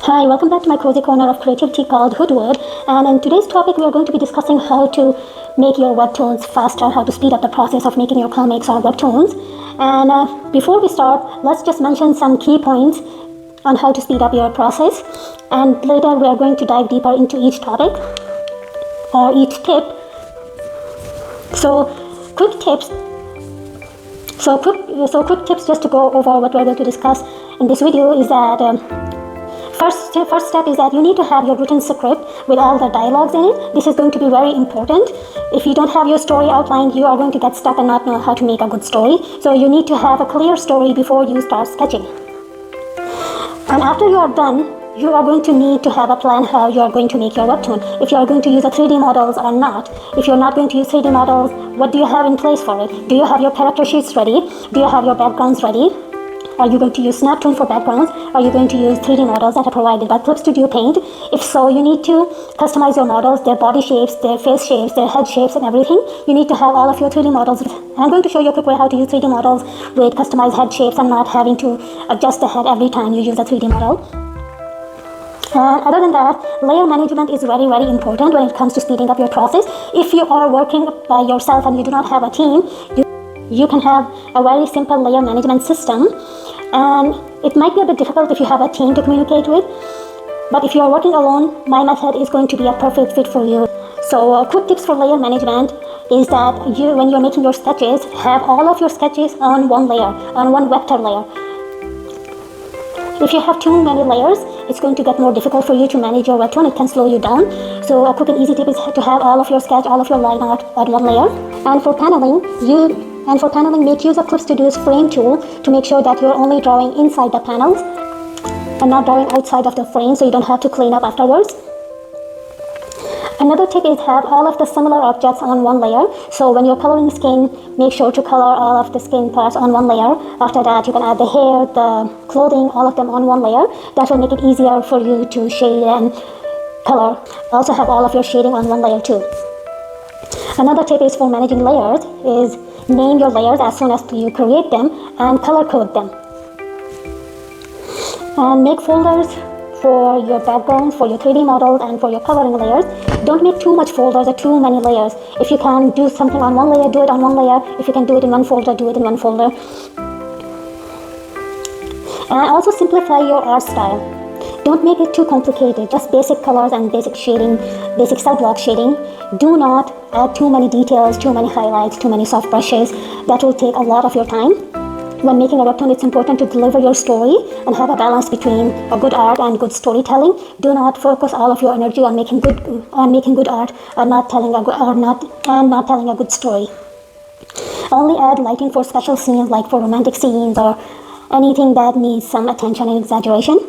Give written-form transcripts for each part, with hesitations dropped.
Hi, welcome back to my cozy corner of creativity called Hoodwood. And in today's topic, we are going to be discussing how to make your webtoons faster, how to speed up the process of making your comics or webtoons. And before we start, let's just mention some key points on how to speed up your process. And later, we are going to dive deeper into each topic or each tip. So, quick tips. Quick tips just to go over what we're going to discuss in this video is that. First step is that you need to have your written script with all the dialogues in it. This is going to be very important. If you don't have your story outlined, you are going to get stuck and not know how to make a good story. So you need to have a clear story before you start sketching. And after you are done, you are going to need to have a plan how you are going to make your webtoon. If you are going to use a 3D models or not. If you're not going to use 3D models, what do you have in place for it? Do you have your character sheets ready? Do you have your backgrounds ready? Are you going to use Snaptoon for backgrounds? Are you going to use 3D models that are provided by Clip Studio Paint? If so, you need to customize your models, their body shapes, their face shapes, their head shapes and everything. You need to have all of your 3D models. I'm going to show you a quick way how to use 3D models with customized head shapes and not having to adjust the head every time you use a 3D model. And other than that, layer management is very, very important when it comes to speeding up your process. If you are working by yourself and you do not have a team, you can have a very simple layer management system, and it might be a bit difficult if you have a team to communicate with, but if you are working alone, my method is going to be a perfect fit for you. So quick tips for layer management is that when you're making your sketches, have all of your sketches on one layer, on one vector layer. If you have too many layers, it's going to get more difficult for you to manage your webtoon. It can slow you down. So a quick and easy tip is to have all of your sketch, all of your line art on one layer. And for paneling, make use of Clip Studio's frame tool to make sure that you're only drawing inside the panels and not drawing outside of the frame, so you don't have to clean up afterwards. Another tip is have all of the similar objects on one layer. So when you're coloring skin, make sure to color all of the skin parts on one layer. After that, you can add the hair, the clothing, all of them on one layer. That will make it easier for you to shade and color. Also have all of your shading on one layer too. Another tip is for managing layers is name your layers as soon as you create them and color code them. And make folders for your backgrounds, for your 3D models, and for your coloring layers. Don't make too much folders or too many layers. If you can do something on one layer, do it on one layer. If you can do it in one folder, do it in one folder. And also simplify your art style. Don't make it too complicated, just basic colors and basic shading, basic cell block shading. Do not add too many details, too many highlights, too many soft brushes. That will take a lot of your time. When making a webtoon, it's important to deliver your story and have a balance between a good art and good storytelling. Do not focus all of your energy on making good art and not telling a good story. Only add lighting for special scenes, like for romantic scenes or anything that needs some attention and exaggeration.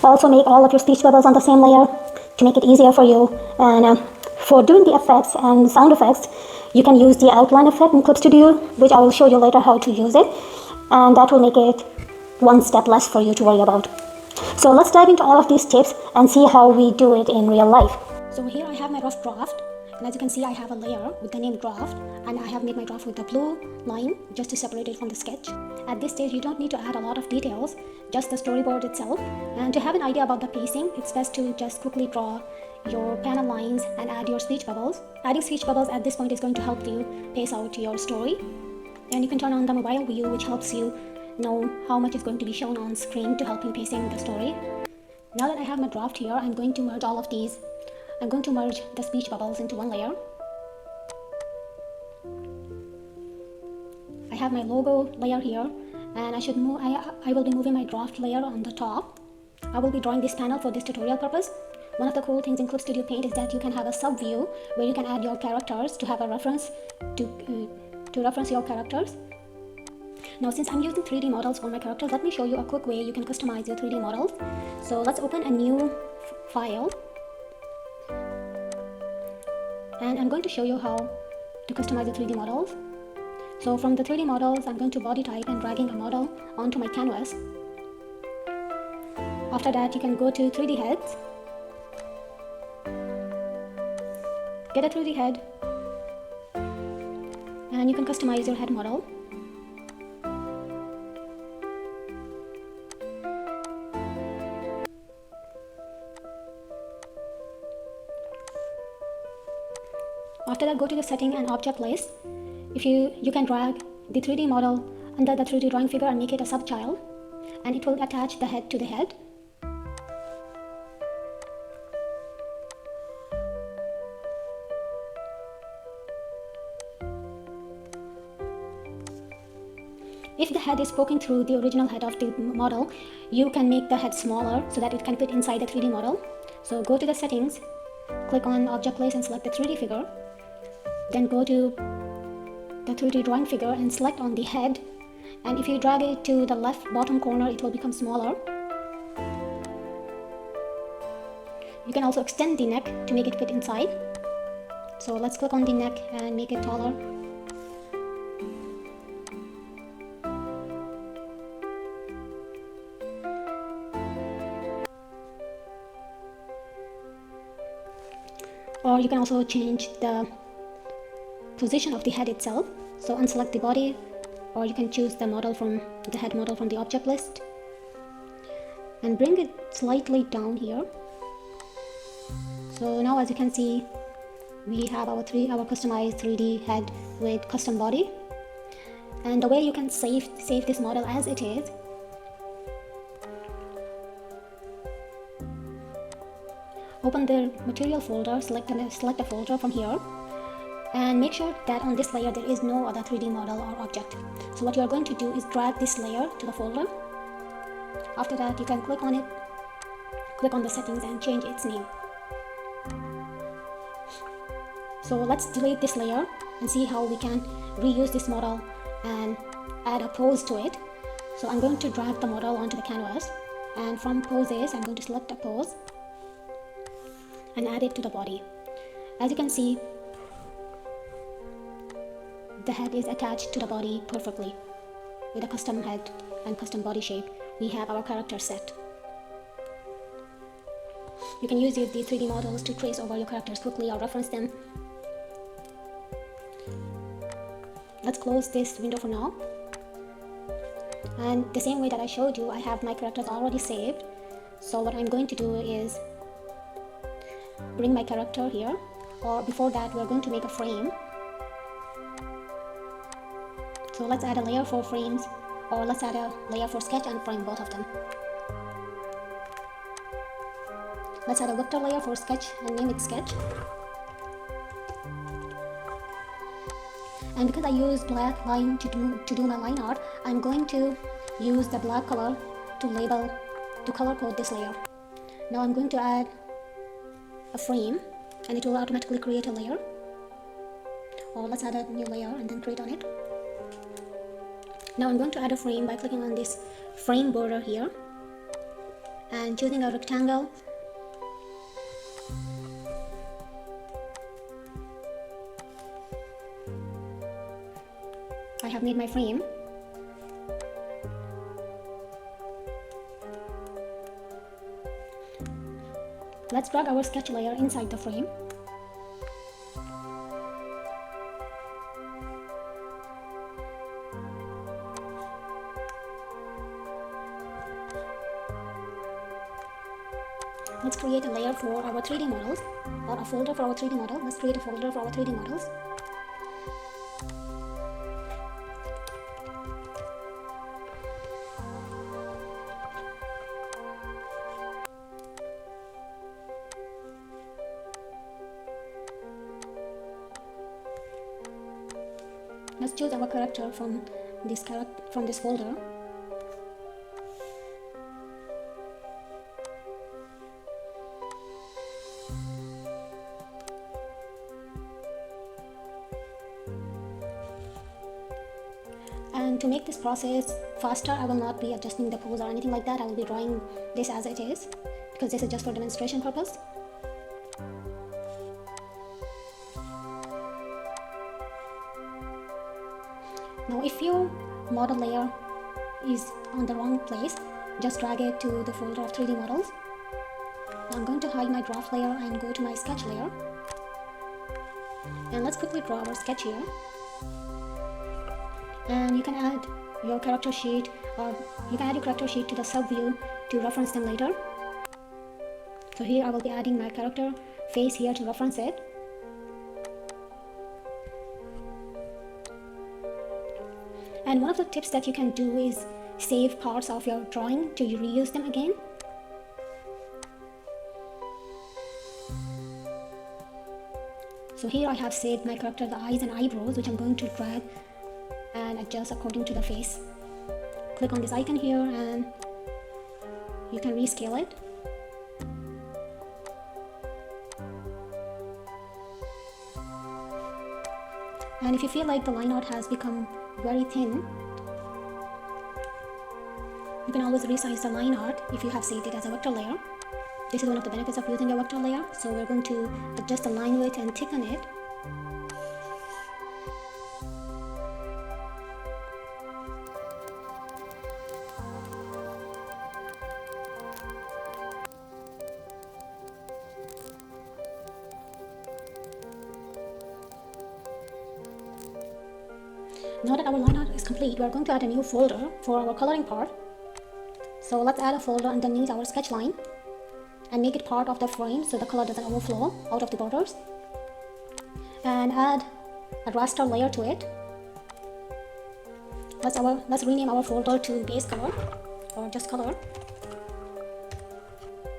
Also make all of your speech bubbles on the same layer to make it easier for you. And for doing the effects and sound effects, you can use the outline effect in Clip Studio, which I will show you later how to use it. And that will make it one step less for you to worry about. So let's dive into all of these tips and see how we do it in real life. So here I have my rough draft. And as you can see, I have a layer with the name draft, and I have made my draft with the blue line just to separate it from the sketch. At this stage, you don't need to add a lot of details, just the storyboard itself. And to have an idea about the pacing, it's best to just quickly draw your panel lines and add your speech bubbles. Adding speech bubbles at this point is going to help you pace out your story. And you can turn on the mobile view, which helps you know how much is going to be shown on screen to help you pacing the story. Now that I have my draft here, I'm going to merge all of these. I'm going to merge the speech bubbles into one layer. I have my logo layer here, and I will be moving my draft layer on the top. I will be drawing this panel for this tutorial purpose. One of the cool things in Clip Studio Paint is that you can have a sub view where you can add your characters to have a reference to reference your characters. Now, since I'm using 3D models for my characters, let me show you a quick way you can customize your 3D models. So let's open a new file. And I'm going to show you how to customize the 3D models. So from the 3D models, I'm going to body type and dragging a model onto my canvas. After that, you can go to 3D heads. Get a 3D head. And you can customize your head model. After that, go to the setting and object list. If you can drag the 3D model under the 3D drawing figure and make it a subchild, and it will attach the head to the head. If the head is poking through the original head of the model, you can make the head smaller so that it can fit inside the 3D model. So go to the settings, click on object list and select the 3D figure. Then go to the 3D drawing figure and select on the head. And if you drag it to the left bottom corner, it will become smaller. You can also extend the neck to make it fit inside. So let's click on the neck and make it taller. Or you can also change the position of the head itself. So unselect the body, or you can choose the model from the head model from the object list and bring it slightly down here. So now, as you can see, we have our customized 3D head with custom body. And the way you can save this model as it is, open the material folder, select a folder from here, and make sure that on this layer there is no other 3D model or object. So what you are going to do is drag this layer to the folder. After that, you can click on it, click on the settings and change its name. So let's delete this layer and see how we can reuse this model and add a pose to it. So I'm going to drag the model onto the canvas, and from poses I'm going to select a pose and add it to the body. As you can see, the head is attached to the body perfectly. With a custom head and custom body shape, we have our character set. You can use the 3D models to trace over your characters quickly or reference them. Let's close this window for now. And the same way that I showed you, I have my characters already saved. So what I'm going to do is bring my character here, or before that we're going to make a frame. So let's add a layer for frames, or let's add a layer for sketch and frame, both of them. Let's add a vector layer for sketch and name it sketch. And because I used black line to do my line art, I'm going to use the black color to color code this layer. Now I'm going to add a frame, and it will automatically create a layer. Or let's add a new layer and then create on it. Now I'm going to add a frame by clicking on this frame border here and choosing a rectangle. I have made my frame. Let's drag our sketch layer inside the frame. Let's create a layer for our 3D models, or a folder for our 3D model. Let's create a folder for our 3D models. Let's choose our character from this folder. And to make this process faster, I will not be adjusting the pose or anything like that. I will be drawing this as it is, because this is just for demonstration purpose. Now if your model layer is on the wrong place, just drag it to the folder of 3D models. Now I'm going to hide my draft layer and go to my sketch layer. And let's quickly draw our sketch here. And you can add your character sheet, or you can add your character sheet to the sub view to reference them later. So here I will be adding my character face here to reference it. And one of the tips that you can do is save parts of your drawing to reuse them again. So here I have saved my character, the eyes and eyebrows, which I'm going to drag and adjust according to the face. Click on this icon here and you can rescale it. And if you feel like the line art has become very thin, you can always resize the line art if you have saved it as a vector layer. This is one of the benefits of using a vector layer. So we're going to adjust the line width and thicken it. Now that our line art is complete, we are going to add a new folder for our coloring part. So let's add a folder underneath our sketch line and make it part of the frame so the color doesn't overflow out of the borders. And add a raster layer to it. Let's rename our folder to base color or just color.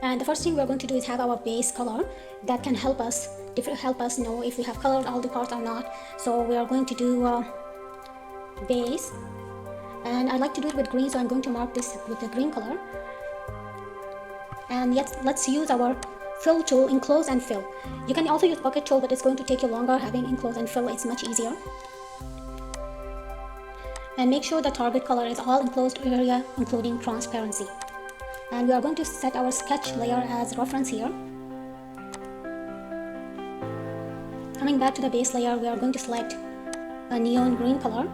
And the first thing we're going to do is have our base color that can help us know if we have colored all the parts or not. So we are going to do base, and I like to do it with green, so I'm going to mark this with the green color. And let's use our fill tool, enclose and fill. You can also use bucket tool, but it's going to take you longer. Having enclose and fill, it's much easier. And make sure the target color is all enclosed area, including transparency. And we are going to set our sketch layer as reference here. Coming back to the base layer, we are going to select a neon green color.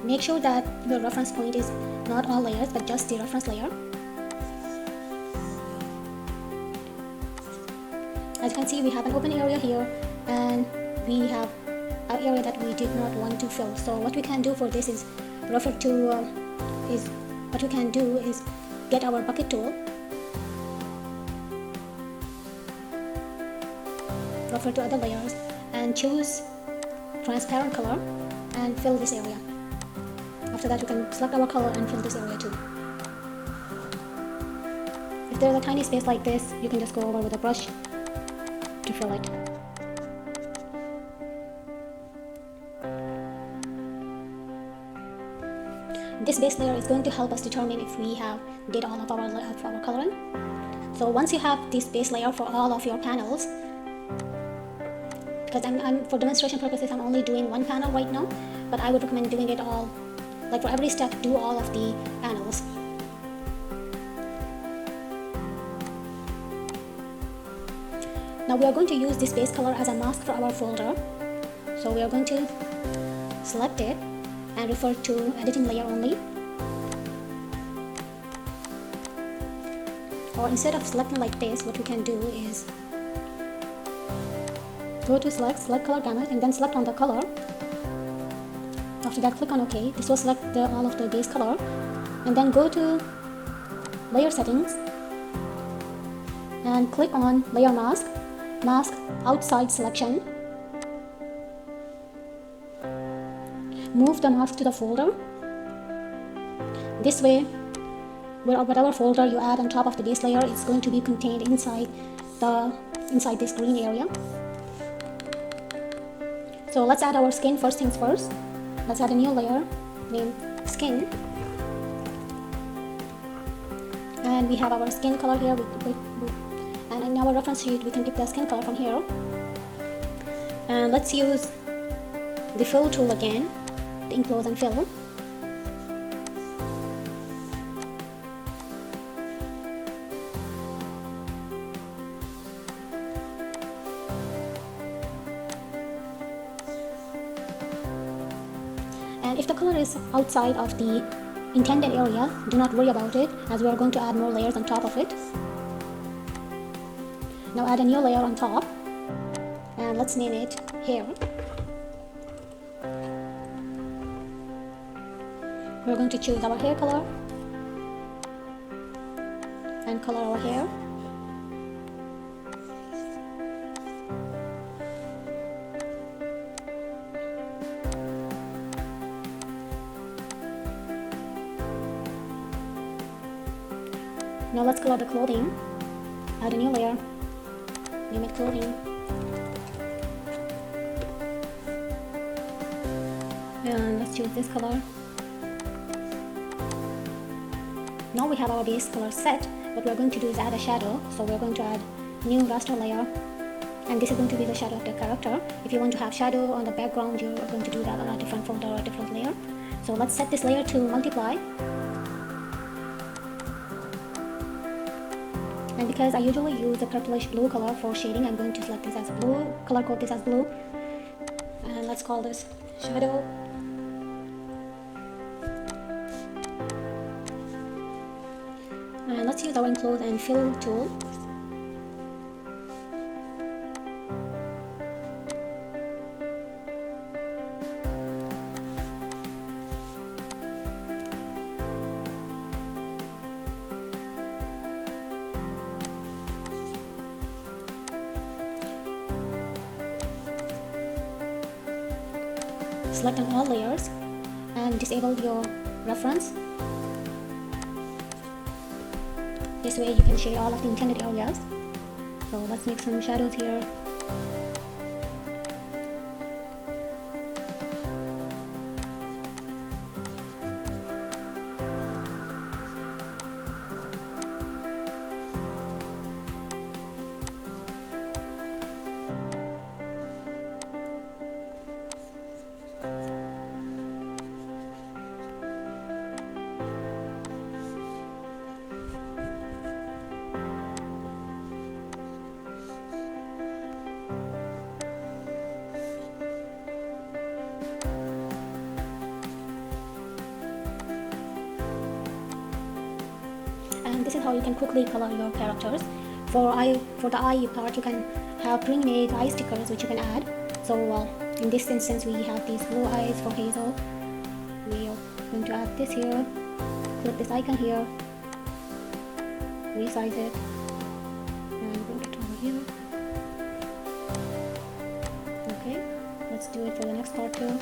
Make sure that your reference point is not all layers, but just the reference layer. As you can see, we have an open area here, and we have an area that we did not want to fill. So what we can do for this is get our bucket tool, refer to other layers, and choose transparent color and fill this area. After that, we can select our color and fill this area too. If there's a tiny space like this, you can just go over with a brush to fill it. This base layer is going to help us determine if we have did all of our coloring. So once you have this base layer for all of your panels, because I'm for demonstration purposes, I'm only doing one panel right now, but I would recommend doing it all. Like for every step, do all of the panels. Now we are going to use this base color as a mask for our folder. So we are going to select it and refer to editing layer only. Or instead of selecting like this, what we can do is go to select color gamut, and then select on the color. After that, click on OK. This will select all of the base color, and then go to layer settings and click on layer mask outside selection. Move the mask to the folder. This way, whatever folder you add on top of the base layer is going to be contained inside this green area. So let's add our skin first things first. Let's add a new layer named skin, and we have our skin color here. And in our reference sheet, we can pick the skin color from here. And let's use the fill tool again, the enclose and fill. And if the color is outside of the intended area, do not worry about it, as we are going to add more layers on top of it. Now add a new layer on top, and let's name it hair. We're going to choose our hair color and color our hair. Now let's color the clothing. Add a new layer. Name it clothing. And let's choose this color. Now we have our base color set. What we're going to do is add a shadow. So we're going to add new raster layer, and this is going to be the shadow of the character. If you want to have shadow on the background, you're going to do that on a different folder or a different layer. So let's set this layer to multiply. And because I usually use a purplish blue color for shading, I'm going to select this as blue, color code this as blue, and let's call this shadow. And let's use our enclose and fill tool. Select on all layers and disable your reference. This way you can shade all of the intended areas. So let's make some shadows here. And this is how you can quickly color your characters. For the eye part, you can have pre-made eye stickers which you can add. So in this instance, we have these blue eyes for Hazel. We are going to add this here. Click this icon here. Resize it and bring it over here. Okay, let's do it for the next part too.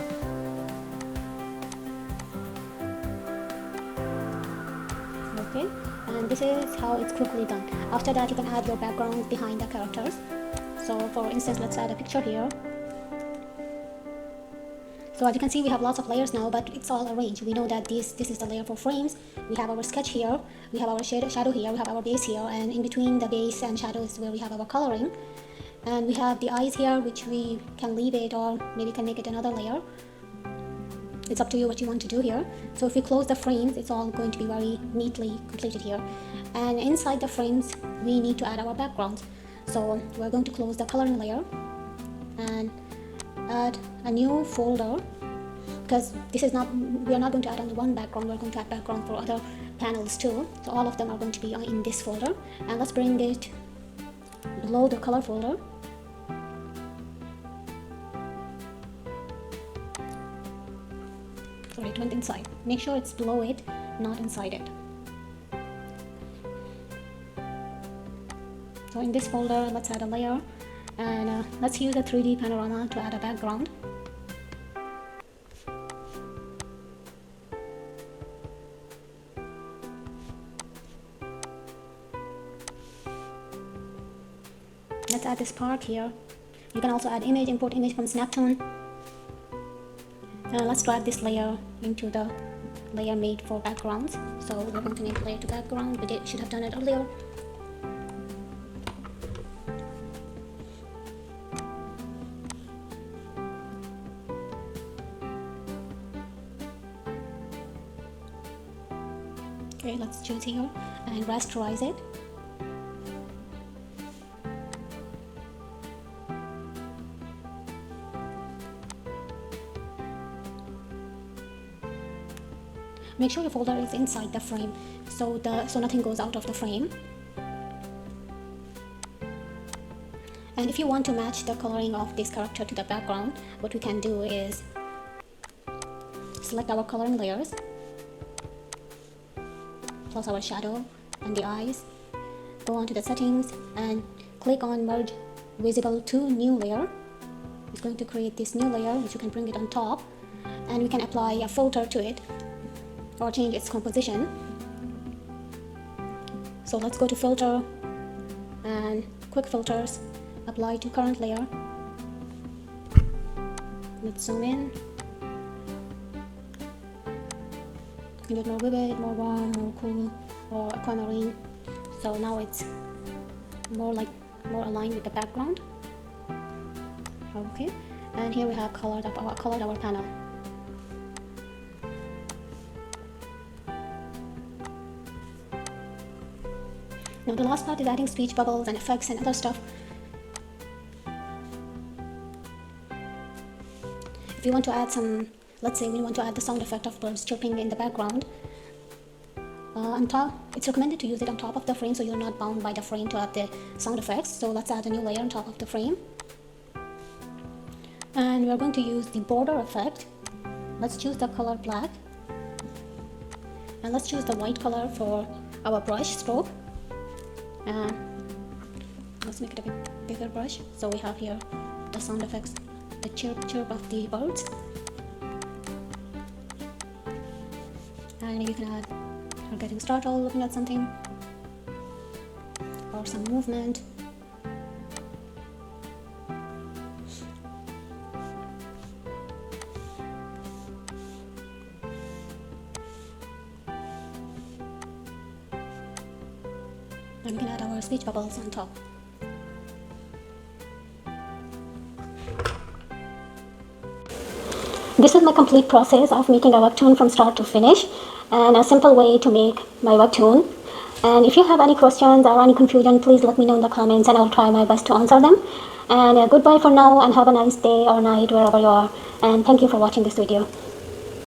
Okay, and this is how it's quickly done. After that, you can add your backgrounds behind the characters. So for instance, let's add a picture here. So as you can see, we have lots of layers now, but it's all arranged. We know that this is the layer for frames. We have our sketch here, we have our shadow here, we have our base here, and in between the base and shadow is where we have our coloring. And we have the eyes here, which we can leave it or maybe can make it another layer. It's up to you what you want to do here. So if we close the frames, it's all going to be very neatly completed here. And inside the frames, we need to add our backgrounds. So we're going to close the coloring layer and add a new folder, because we are not going to add only one background, we're going to add background for other panels too. So all of them are going to be in this folder. And let's bring it below the color folder. Sorry, it went inside. Make sure it's below it, not inside it. So in this folder, let's add a layer, and let's use a 3D panorama to add a background. Let's add this part here. You can also add image, import image from Snaptoon. Let's drag this layer into the layer made for backgrounds. So we're going to make layer to background. We should have done it earlier. Okay, let's choose here and rasterize it. Make sure your folder is inside the frame, so nothing goes out of the frame. And if you want to match the coloring of this character to the background, what we can do is select our coloring layers, plus our shadow and the eyes. Go on to the settings and click on merge visible to new layer. It's going to create this new layer, which you can bring it on top, and we can apply a filter to it or change its composition. So let's go to filter and quick filters, apply to current layer. Let's zoom in. A bit more vivid, more warm, more cool, or aquamarine. So now it's more aligned with the background. Okay, and here we have colored our panel. Now the last part is adding speech bubbles and effects and other stuff. If you want to add some, let's say we want to add the sound effect of birds chirping in the background, on top, it's recommended to use it on top of the frame so you're not bound by the frame to add the sound effects. So let's add a new layer on top of the frame. And we're going to use the border effect. Let's choose the color black. And let's choose the white color for our brush stroke. And let's make it a bit bigger brush. So we have here the sound effects, the chirp of the birds. And you can add or getting startled looking at something, or some movement. And we can add our speech bubbles on top. This is my complete process of making a webtoon from start to finish, and a simple way to make my webtoon. And if you have any questions or any confusion, please let me know in the comments and I'll try my best to answer them. And goodbye for now, and have a nice day or night wherever you are, and thank you for watching this video.